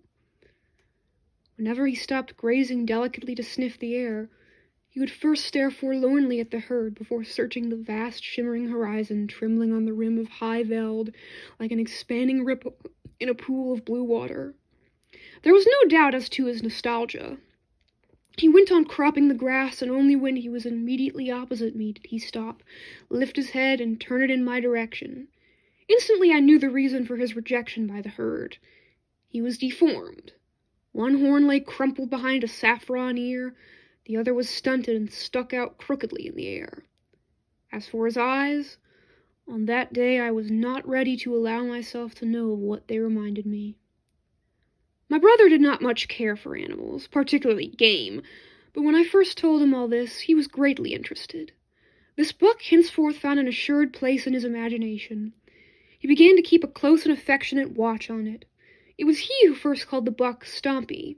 Whenever he stopped grazing delicately to sniff the air, he would first stare forlornly at the herd before searching the vast shimmering horizon trembling on the rim of high veld like an expanding ripple in a pool of blue water. There was no doubt as to his nostalgia. He went on cropping the grass, and only when he was immediately opposite me did he stop, lift his head, and turn it in my direction. Instantly I knew the reason for his rejection by the herd. He was deformed. One horn lay crumpled behind a saffron ear, the other was stunted and stuck out crookedly in the air. As for his eyes, on that day I was not ready to allow myself to know of what they reminded me. My brother did not much care for animals, particularly game, but when I first told him all this, he was greatly interested. This book henceforth found an assured place in his imagination. He began to keep a close and affectionate watch on it. It was he who first called the buck Stompy.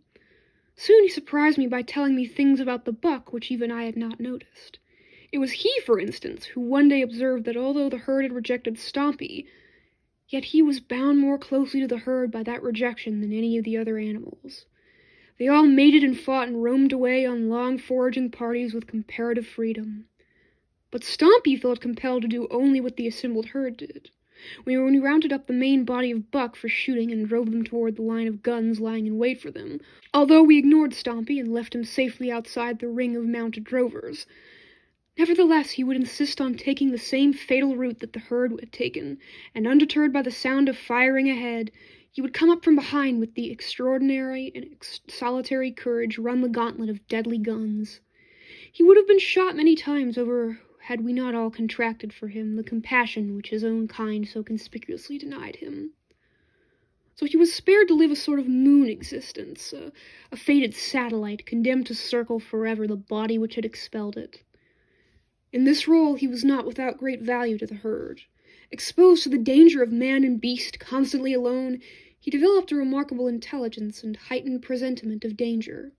Soon he surprised me by telling me things about the buck which even I had not noticed. It was he, for instance, who one day observed that although the herd had rejected Stompy, yet he was bound more closely to the herd by that rejection than any of the other animals. They all mated and fought and roamed away on long foraging parties with comparative freedom. But Stompy felt compelled to do only what the assembled herd did. When we rounded up the main body of buck for shooting and drove them toward the line of guns lying in wait for them, although we ignored Stompy and left him safely outside the ring of mounted drovers, nevertheless, he would insist on taking the same fatal route that the herd had taken, and undeterred by the sound of firing ahead, he would come up from behind with the extraordinary and solitary courage run the gauntlet of deadly guns. He would have been shot many times over had we not all contracted for him the compassion which his own kind so conspicuously denied him. So he was spared to live a sort of moon existence, a fated satellite condemned to circle forever the body which had expelled it. In this role he was not without great value to the herd. Exposed to the danger of man and beast, constantly alone, he developed a remarkable intelligence and heightened presentiment of danger.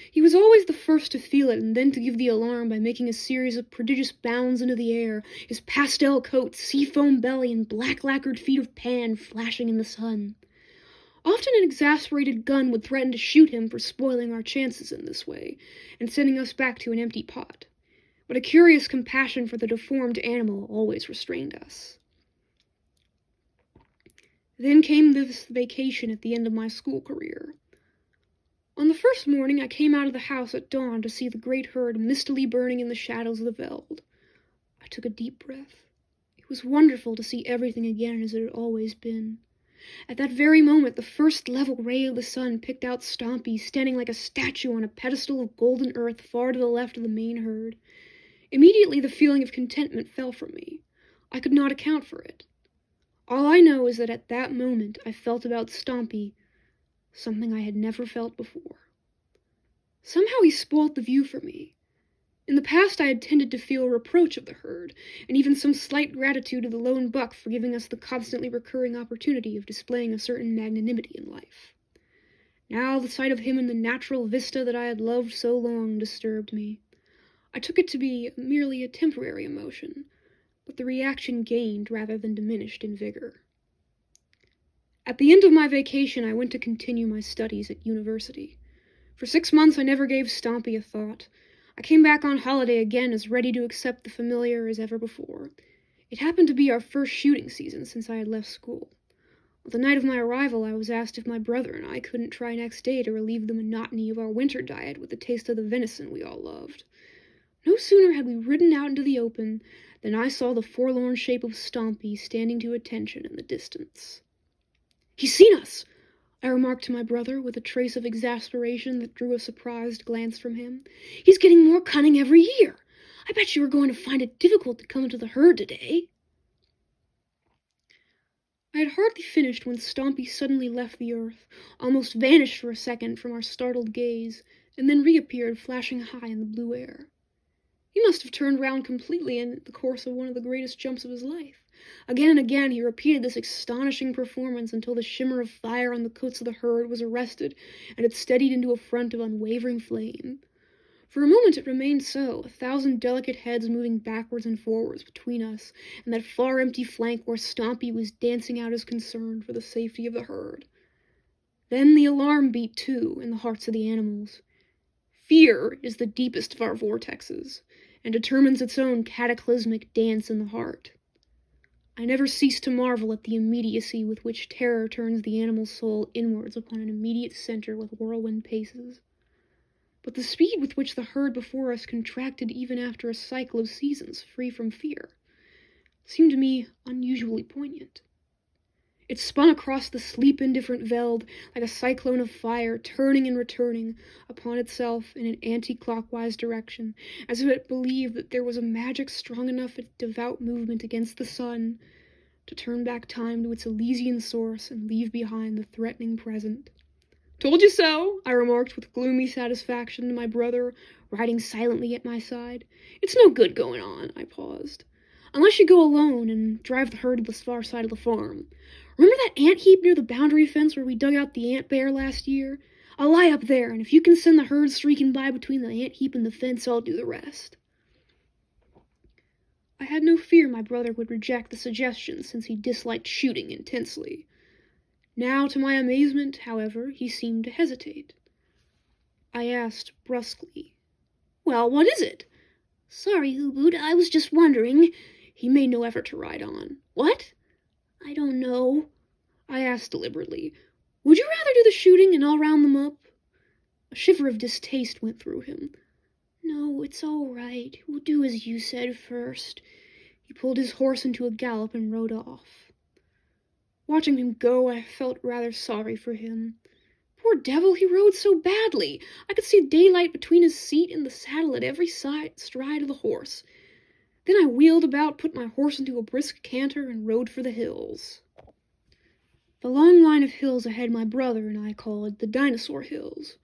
He was always the first to feel it and then to give the alarm by making a series of prodigious bounds into the air, his pastel coat, sea-foam belly, and black-lacquered feet of pan flashing in the sun. Often an exasperated gun would threaten to shoot him for spoiling our chances in this way, and sending us back to an empty pot. But a curious compassion for the deformed animal always restrained us. Then came this vacation at the end of my school career. On the first morning I came out of the house at dawn to see the great herd mistily burning in the shadows of the veld. I took a deep breath. It was wonderful to see everything again as it had always been. At that very moment the first level ray of the sun picked out Stompy standing like a statue on a pedestal of golden earth far to the left of the main herd. Immediately the feeling of contentment fell from me. I could not account for it. All I know is that at that moment I felt about Stompy something I had never felt before. Somehow he spoilt the view for me. In the past I had tended to feel reproach of the herd, and even some slight gratitude to the lone buck for giving us the constantly recurring opportunity of displaying a certain magnanimity in life. Now the sight of him in the natural vista that I had loved so long disturbed me. I took it to be merely a temporary emotion, but the reaction gained rather than diminished in vigor. At the end of my vacation, I went to continue my studies at university. For 6 months, I never gave Stompy a thought. I came back on holiday again as ready to accept the familiar as ever before. It happened to be our first shooting season since I had left school. On the night of my arrival, I was asked if my brother and I couldn't try next day to relieve the monotony of our winter diet with a taste of the venison we all loved. No sooner had we ridden out into the open than I saw the forlorn shape of Stompy standing to attention in the distance. "He's seen us," I remarked to my brother, with a trace of exasperation that drew a surprised glance from him. "He's getting more cunning every year. I bet you are going to find it difficult to come into the herd today." I had hardly finished when Stompy suddenly left the earth, almost vanished for a second from our startled gaze, and then reappeared flashing high in the blue air. He must have turned round completely in the course of one of the greatest jumps of his life. Again and again he repeated this astonishing performance until the shimmer of fire on the coats of the herd was arrested, and it steadied into a front of unwavering flame. For a moment it remained so, 1,000 delicate heads moving backwards and forwards between us and that far empty flank where Stompy was dancing out his concern for the safety of the herd. Then the alarm beat too in the hearts of the animals. Fear is the deepest of our vortexes, and determines its own cataclysmic dance in the heart. I never cease to marvel at the immediacy with which terror turns the animal soul inwards upon an immediate center with whirlwind paces. But the speed with which the herd before us contracted even after a cycle of seasons free from fear seemed to me unusually poignant. It spun across the sleep-indifferent veld like a cyclone of fire, turning and returning upon itself in an anti-clockwise direction, as if it believed that there was a magic strong enough at devout movement against the sun to turn back time to its Elysian source and leave behind the threatening present. "Told you so," I remarked with gloomy satisfaction to my brother, riding silently at my side. "It's no good going on," I paused. "Unless you go alone and drive the herd to the far side of the farm. Remember that ant heap near the boundary fence where we dug out the ant bear last year? I'll lie up there, and if you can send the herd streaking by between the ant heap and the fence, I'll do the rest." I had no fear my brother would reject the suggestion, since he disliked shooting intensely. Now, to my amazement, however, he seemed to hesitate. I asked brusquely, "Well, what is it?" "Sorry, Ubud, I was just wondering." He made no effort to ride on. "What?" "I don't know." I asked deliberately, "Would you rather do the shooting and I'll round them up?" A shiver of distaste went through him. "No, it's all right. We'll do as you said first." He pulled his horse into a gallop and rode off. Watching him go, I felt rather sorry for him. Poor devil, he rode so badly. I could see daylight between his seat and the saddle at every stride of the horse. Then I wheeled about, put my horse into a brisk canter, and rode for the hills. The long line of hills ahead my brother and I called the Dinosaur Hills.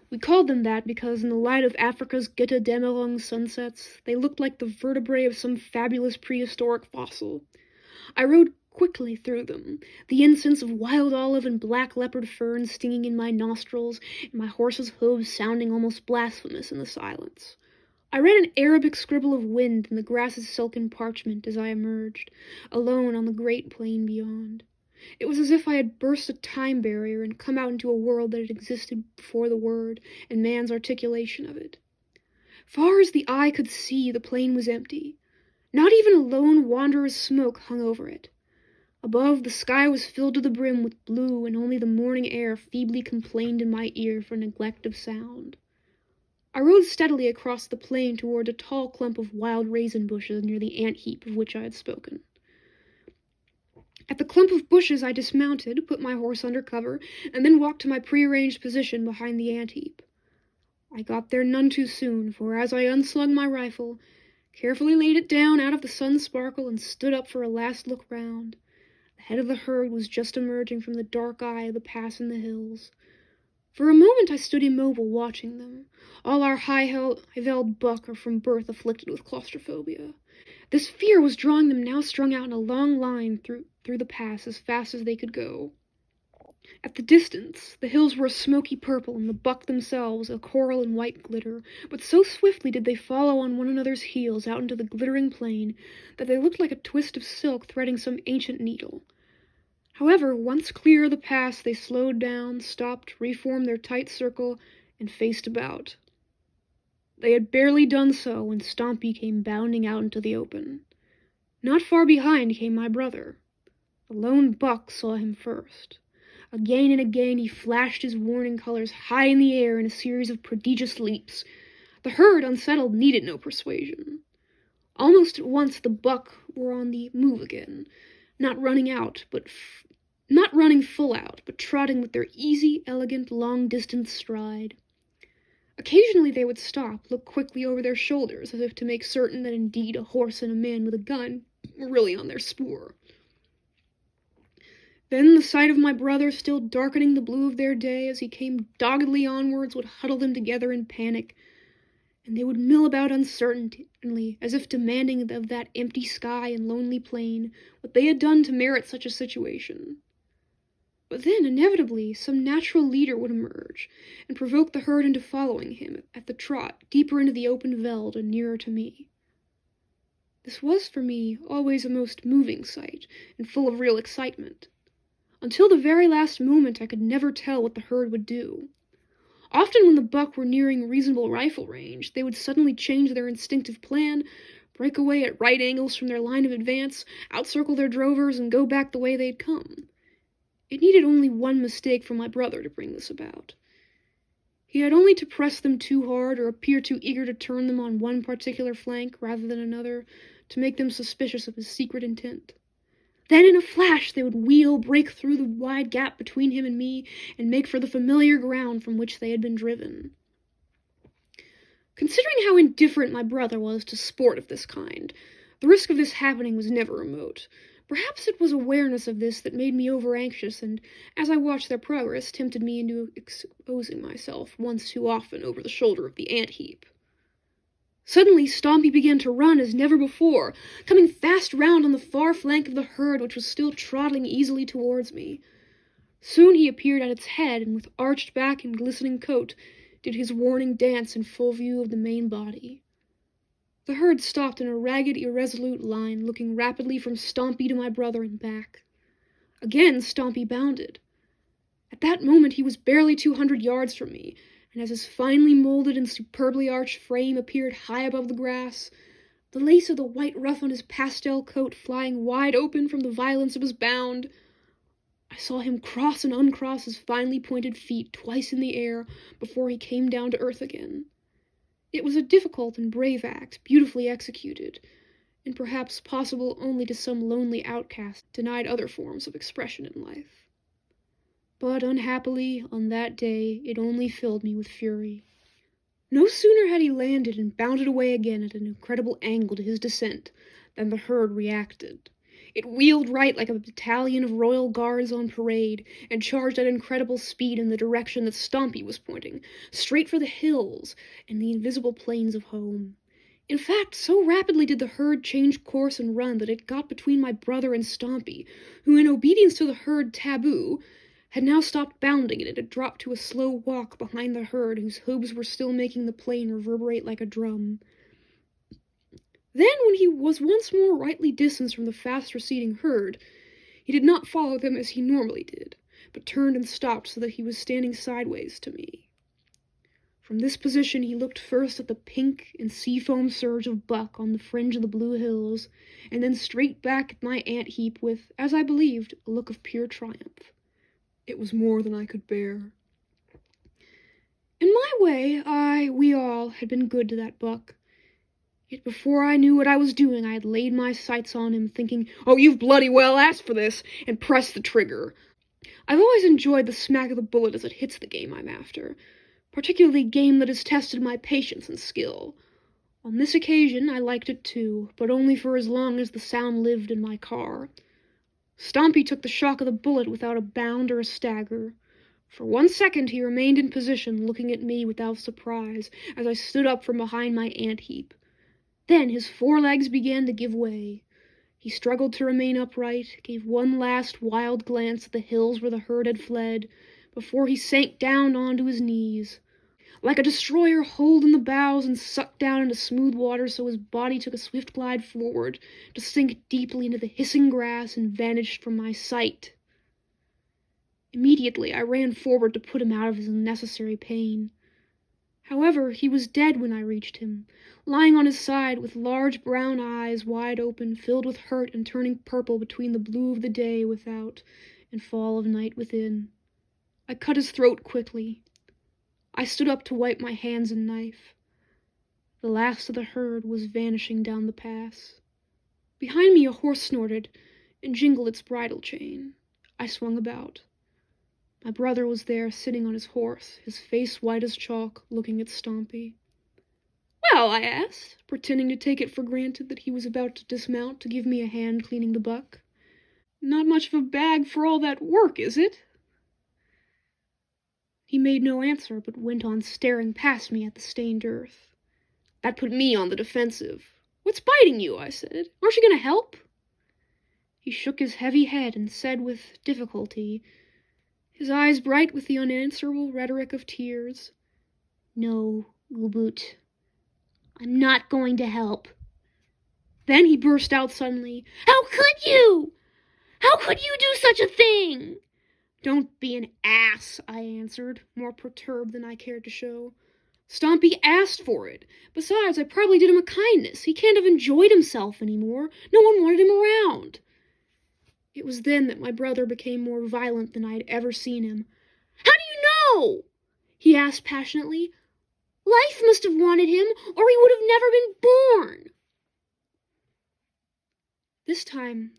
We called them that because in the light of Africa's Götterdämmerung sunsets, they looked like the vertebrae of some fabulous prehistoric fossil. I rode quickly through them, the incense of wild olive and black leopard fern stinging in my nostrils, and my horse's hooves sounding almost blasphemous in the silence. I read an Arabic scribble of wind in the grass's silken parchment as I emerged, alone on the great plain beyond. It was as if I had burst a time barrier and come out into a world that had existed before the word and man's articulation of it. Far as the eye could see, the plain was empty. Not even a lone wanderer's smoke hung over it. Above, the sky was filled to the brim with blue, and only the morning air feebly complained in my ear for neglect of sound. I rode steadily across the plain toward a tall clump of wild raisin bushes near the ant heap of which I had spoken. At the clump of bushes I dismounted, put my horse under cover, and then walked to my prearranged position behind the ant heap. I got there none too soon, for as I unslung my rifle, carefully laid it down out of the sun's sparkle, and stood up for a last look round, the head of the herd was just emerging from the dark eye of the pass in the hills. For a moment I stood immobile, watching them. All our high-veld buck are from birth afflicted with claustrophobia. This fear was drawing them, now strung out in a long line through the pass as fast as they could go. At the distance, the hills were a smoky purple, and the buck themselves a coral and white glitter, but so swiftly did they follow on one another's heels out into the glittering plain that they looked like a twist of silk threading some ancient needle. However, once clear of the pass, they slowed down, stopped, reformed their tight circle, and faced about. They had barely done so when Stompy came bounding out into the open. Not far behind came my brother. The lone buck saw him first. Again and again he flashed his warning colors high in the air in a series of prodigious leaps. The herd, unsettled, needed no persuasion. Almost at once the buck were on the move again, not running full out, but trotting with their easy, elegant, long-distance stride. Occasionally they would stop, look quickly over their shoulders, as if to make certain that indeed a horse and a man with a gun were really on their spoor. Then the sight of my brother, still darkening the blue of their day as he came doggedly onwards, would huddle them together in panic, and they would mill about uncertainly, as if demanding of that empty sky and lonely plain what they had done to merit such a situation. But then, inevitably, some natural leader would emerge, and provoke the herd into following him, at the trot, deeper into the open veld and nearer to me. This was, for me, always a most moving sight, and full of real excitement. Until the very last moment I could never tell what the herd would do. Often when the buck were nearing reasonable rifle range, they would suddenly change their instinctive plan, break away at right angles from their line of advance, outcircle their drovers, and go back the way they'd come. It needed only one mistake for my brother to bring this about. He had only to press them too hard or appear too eager to turn them on one particular flank rather than another to make them suspicious of his secret intent. Then in a flash they would wheel, break through the wide gap between him and me, and make for the familiar ground from which they had been driven. Considering how indifferent my brother was to sport of this kind, the risk of this happening was never remote. Perhaps it was awareness of this that made me over-anxious, and, as I watched their progress, tempted me into exposing myself once too often over the shoulder of the ant-heap. Suddenly, Stompy began to run as never before, coming fast round on the far flank of the herd which was still trotting easily towards me. Soon he appeared at its head, and with arched back and glistening coat, did his warning dance in full view of the main body. The herd stopped in a ragged, irresolute line, looking rapidly from Stompy to my brother and back. Again Stompy bounded. At that moment he was barely 200 yards from me, and as his finely molded and superbly arched frame appeared high above the grass, the lace of the white ruff on his pastel coat flying wide open from the violence of his bound, I saw him cross and uncross his finely pointed feet twice in the air before he came down to earth again. It was a difficult and brave act, beautifully executed, and perhaps possible only to some lonely outcast denied other forms of expression in life. But unhappily, on that day, it only filled me with fury. No sooner had he landed and bounded away again at an incredible angle to his descent than the herd reacted. It wheeled right like a battalion of royal guards on parade, and charged at incredible speed in the direction that Stompy was pointing, straight for the hills and the invisible plains of home. In fact, so rapidly did the herd change course and run that it got between my brother and Stompy, who, in obedience to the herd taboo, had now stopped bounding, and it had dropped to a slow walk behind the herd, whose hooves were still making the plain reverberate like a drum. Then, when he was once more rightly distanced from the fast-receding herd, he did not follow them as he normally did, but turned and stopped so that he was standing sideways to me. From this position he looked first at the pink and sea-foam surge of buck on the fringe of the blue hills, and then straight back at my ant-heap with, as I believed, a look of pure triumph. It was more than I could bear. In my way, we all had been good to that buck. Yet before I knew what I was doing, I had laid my sights on him, thinking, "Oh, you've bloody well asked for this," and pressed the trigger. I've always enjoyed the smack of the bullet as it hits the game I'm after, particularly game that has tested my patience and skill. On this occasion, I liked it too, but only for as long as the sound lived in my car. Stompy took the shock of the bullet without a bound or a stagger. For 1 second he remained in position, looking at me without surprise, as I stood up from behind my ant-heap. Then his forelegs began to give way. He struggled to remain upright, gave one last wild glance at the hills where the herd had fled, before he sank down onto his knees. Like a destroyer holed in the bows and sucked down into smooth water, so his body took a swift glide forward, to sink deeply into the hissing grass and vanished from my sight. Immediately I ran forward to put him out of his unnecessary pain. However, he was dead when I reached him, lying on his side with large brown eyes wide open, filled with hurt and turning purple between the blue of the day without and fall of night within. I cut his throat quickly. I stood up to wipe my hands and knife. The last of the herd was vanishing down the pass. Behind me a horse snorted and jingled its bridle chain. I swung about. My brother was there, sitting on his horse, his face white as chalk, looking at Stompy. "Well," I asked, pretending to take it for granted that he was about to dismount to give me a hand cleaning the buck. "Not much of a bag for all that work, is it?" He made no answer, but went on staring past me at the stained earth. That put me on the defensive. "What's biting you?" I said. "Aren't you going to help?" He shook his heavy head and said with difficulty, his eyes bright with the unanswerable rhetoric of tears, "No, Uboot, I'm not going to help." Then he burst out suddenly, "How could you? How could you do such a thing?" "Don't be an ass," I answered, more perturbed than I cared to show. "Stompy asked for it. Besides, I probably did him a kindness. He can't have enjoyed himself any more. No one wanted him around." It was then that my brother became more violent than I had ever seen him. "How do you know?" he asked passionately. "Life must have wanted him, or he would have never been born." This time,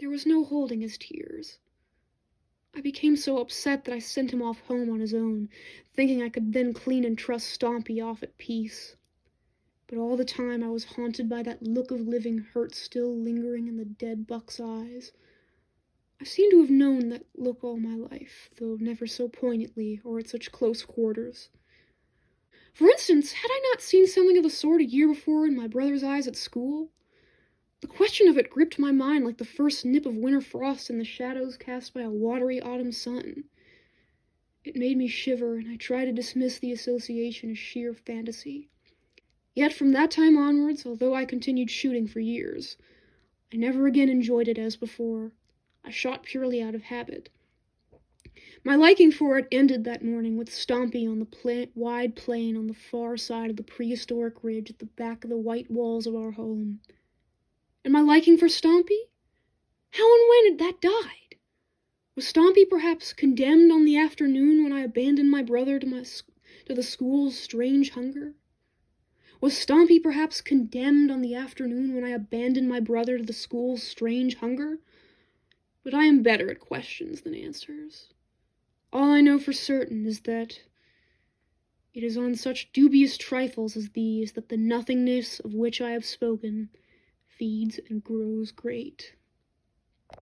There was no holding his tears. I became so upset that I sent him off home on his own, thinking I could then clean and trust Stompy off at peace. But all the time I was haunted by that look of living hurt still lingering in the dead buck's eyes. I seem to have known that look all my life, though never so poignantly or at such close quarters. For instance, had I not seen something of the sort a year before in my brother's eyes at school? The question of it gripped my mind like the first nip of winter frost in the shadows cast by a watery autumn sun. It made me shiver, and I tried to dismiss the association as sheer fantasy. Yet from that time onwards, although I continued shooting for years, I never again enjoyed it as before. I shot purely out of habit. My liking for it ended that morning with Stompy on the wide plain on the far side of the prehistoric ridge at the back of the white walls of our home. And my liking for Stompy? How and when had that died? Was Stompy perhaps condemned on the afternoon when I abandoned my brother to the school's strange hunger? Was Stompy perhaps condemned on the afternoon when I abandoned my brother to the school's strange hunger? But I am better at questions than answers. All I know for certain is that it is on such dubious trifles as these that the nothingness of which I have spoken feeds and grows great.